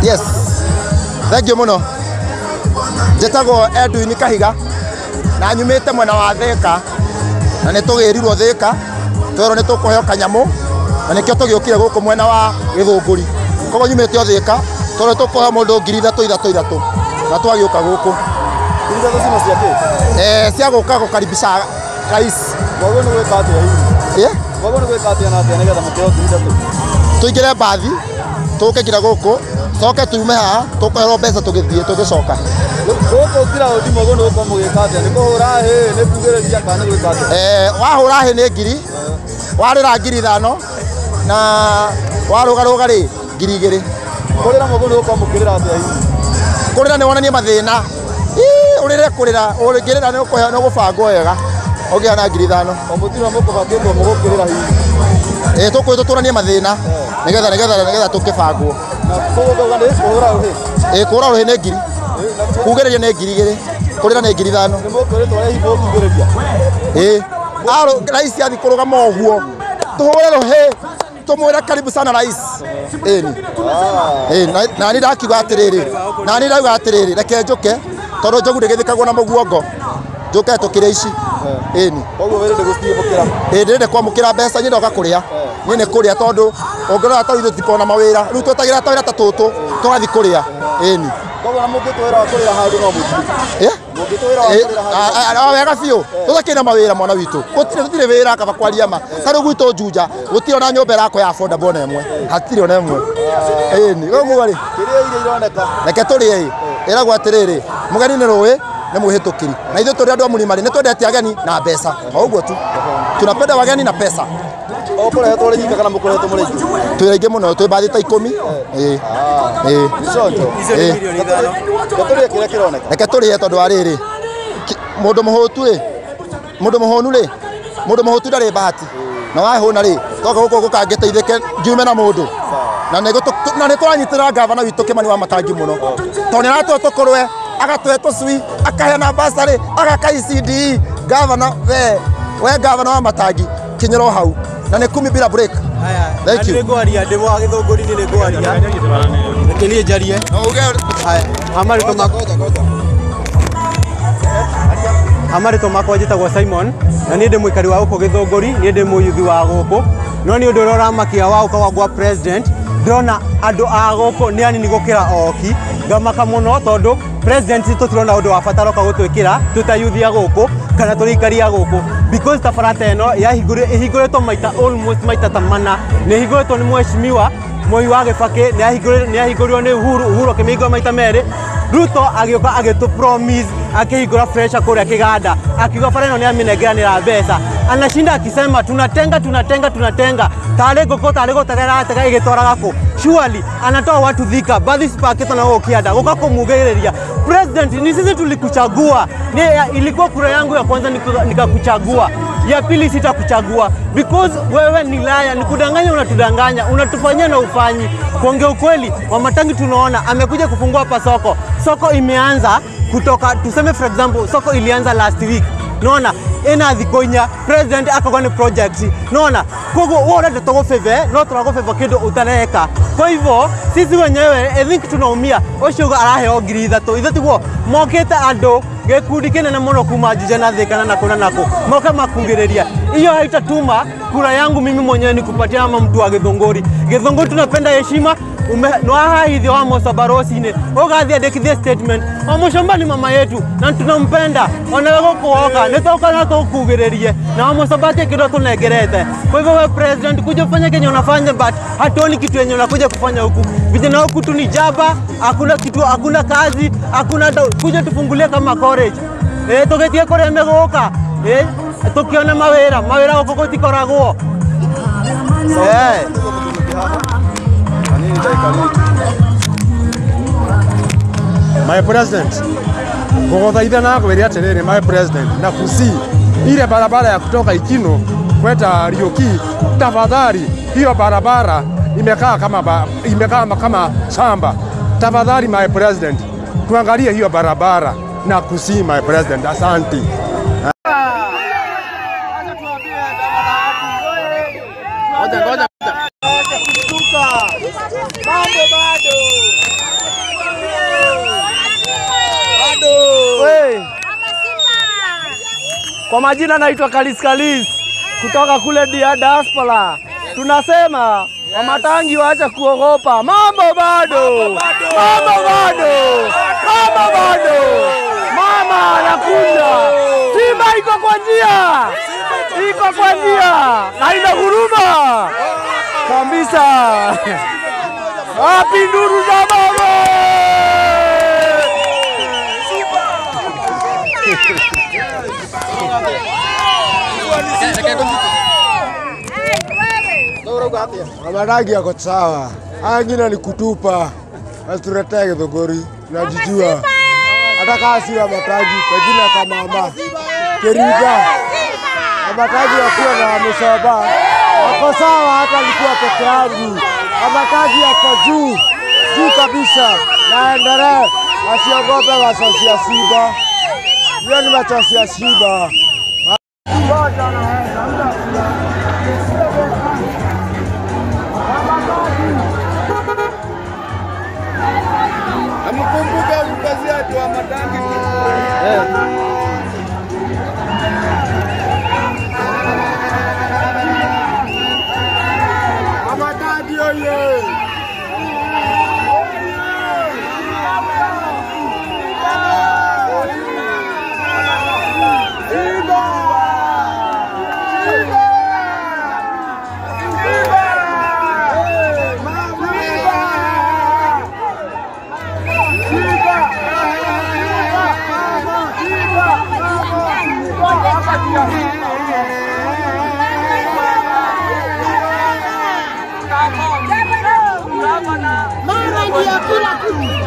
Yes. Thank you muno. Jetago Edwin Kahiga na nyumite mwena wa Thika na nitugirirwo Thika twero nitukuheo kanyamu na nikio tugiukire guku mwena wa Githunguri kogo nyumite o Thika twero tukuheo mundu 3,300 na twagiuka guku Ndizo sima ciake cia guka gukaribisha rais wago ni gwika atia hivi wago ni gwika atia na atia nigetha muteo 3,300 tuingire bathi tuke kira guku soke tuume haha tukwero mbeca tugithie tugicoka guku kira udi wago ni guko mugika atia ni kuhura hi ni kugereria kana gwika atia wahura hi ni ngiri warira ngiri 5 na warugaruga ri ngiri 2 kurira wago ni guko mugirira atia hivi kurira ni wonanie mathina urire kurira urigirira ni ukuheo no gubango wega ogia na ngiri 5 omutiro mukubangirwo mugukirira hivi tukwituturanie mathina nigetha tukibangwo na kugoga ni kuhura hi kura ro ni ngiri kugereria ni ngiri 2 kurira ni ngiri 5 ni mukuritwo ri hivi kugereria aro rais athi kurugama oguo tuhure rohe tumwira karibu sana rais na ni ndakiuga atiriri reke njuke tondu njogu ndigithikagwo na muguongo njuke tukire ici koguo wiri ndiguthie mukira ndinde kwamukira mbeca nyine ogakuria nyine kuria tondu ongorora ta ithu tikona mawira riu twetagira ta wira ta tutu twathi kuria koguo na mungitwira kurira handu no muthi mungitwira wega biu tuthakina mawira mwana witu gutire wira kaba kwaria ma tari gwitu Juja gutire ona nyumba yako ya fonda bona emwe hatire ona emwe gomugari kiria ire ironeka reke turie iragwa atiriri mugani ni ruwi ni muhitukiri na ithu turi andu amuri mari ni twendete ageni na mbeca oguo tu tunapenda wageni na pesa okore tore nyika kana mukoretwo muri twiraige muno twi bathi ta 10 iconjo icio milioni 5 turie kiria kironeka reke turie tondu ariri mundu muhonu ndari bahati na wahuna ri toka guko gukangeteithike ngiume na mundu na ni turanyitira gavana witu Kimani wa Matangi muno tondu aratwe tukorwe agatwe tucui akahena basari agaka ICD gavana we gavana wa Matangi kinyero hau na ni 10 bila break. Thank you. Ngwaria ndi wa Githunguri ni ngwaria nikinie njarie amarito makwa njitagwo Simon na ni ndi muikari wa guku Githunguri ni ndi muyuthi wa guku no ni undu uramakia wa ukawagwa president ndona andu a guku ni anini gukira oki ngamaka muno tondu president tutirona undu wa fataro ka gutwikira tutayuthia guku kana turikaria guku because tafarata eno ihiguritwo maita almost maita tamana ni ihiguritwo ni mheshimiwa Moi wa Kibaki ni ahigurirwo ni Uhuru Kimigo maita meri Ruto agioka agitu promise akihigura fresha kuria kiganda akiuga fareno ni aminegeranira mbeca anashinda akisema tunatenga tarego tagara taga igitwaraga ku surely anatoa watu Thika baadhi sipaketa na ukianda ukakumugereria president ni sisi tulikuchagua ni ilikuwa kura yangu ya kwanza nikakuchagua ya pili sitakuchagua because wewe ni liar nikudanganya unatudanganya unatufanyia na ufanyi kuongea ukweli wa Matangi tunaona amekuja kufungua hapa soko imeanza kutoka tuseme for example soko ilianza last week naona ena thikonya president akakuwa ni project naona kogo wora ndogo feve no turago feve kido utareka kwa hivyo sisi wenyewe I think tunaumia oshoga araheo ngiri 3 ithatiguo mokete ando gekundi kinene muno kuma Juja na Thika na kuna nako moka makugereria hiyo haitatuma kura yangu mimi mwenyewe nikupatia ama mtu wa Githunguri tunapenda heshima no hahithi wa Mosabarosi ne ogathia dekithia statement Omushomba ni mama yetu na tunampenda onago kuoka netoka na kugererie na Mosabate kido tunegerete kwa hivyo wewe president kuja kufanya kenye unafanya but hatuoni kitu yenye unakuja kufanya huku vijana huku tu ni jaba hakuna kitu hakuna kazi hakuna kuja tufungulie kama college togetie kore megoka tukiona mawera huko tikoragwo My president, gogothaitha na gwiria atiriri my president na kusi ile barabara ya kutoka Ikino kwenda Rioki tafadhali hiyo barabara imekaa kama shamba tafadhali my president tuangalie hiyo barabara na kusi my president asante ngoja mambo bado Kwa majina naitwa Kalis kutoka kule diaspora. Tunasema Wamatangi waacha kuogopa. Mambo bado. Mama anakuja. Simba iko kwa njia. Na inaguruma kabisa. Wapi nduru za mama? Wamatangi yako sawa. Angina ni kutupa. Asituletee Githunguri. Tunajijua. Hata kasi Wamatangi kwa jina kama mama. Keriga. Wamatangi wakiwa na Musoba. Wako sawa hata alikuwa peke yangu. Wamatangi yako juu kabisa. Naendelee. Wasiogope wasosi ya Simba. Hiyo ni wasosi ya Simba. Amkumbuka mkazi wetu wa Wamatangi. Wamatangi oye. Mama ndio kila kitu.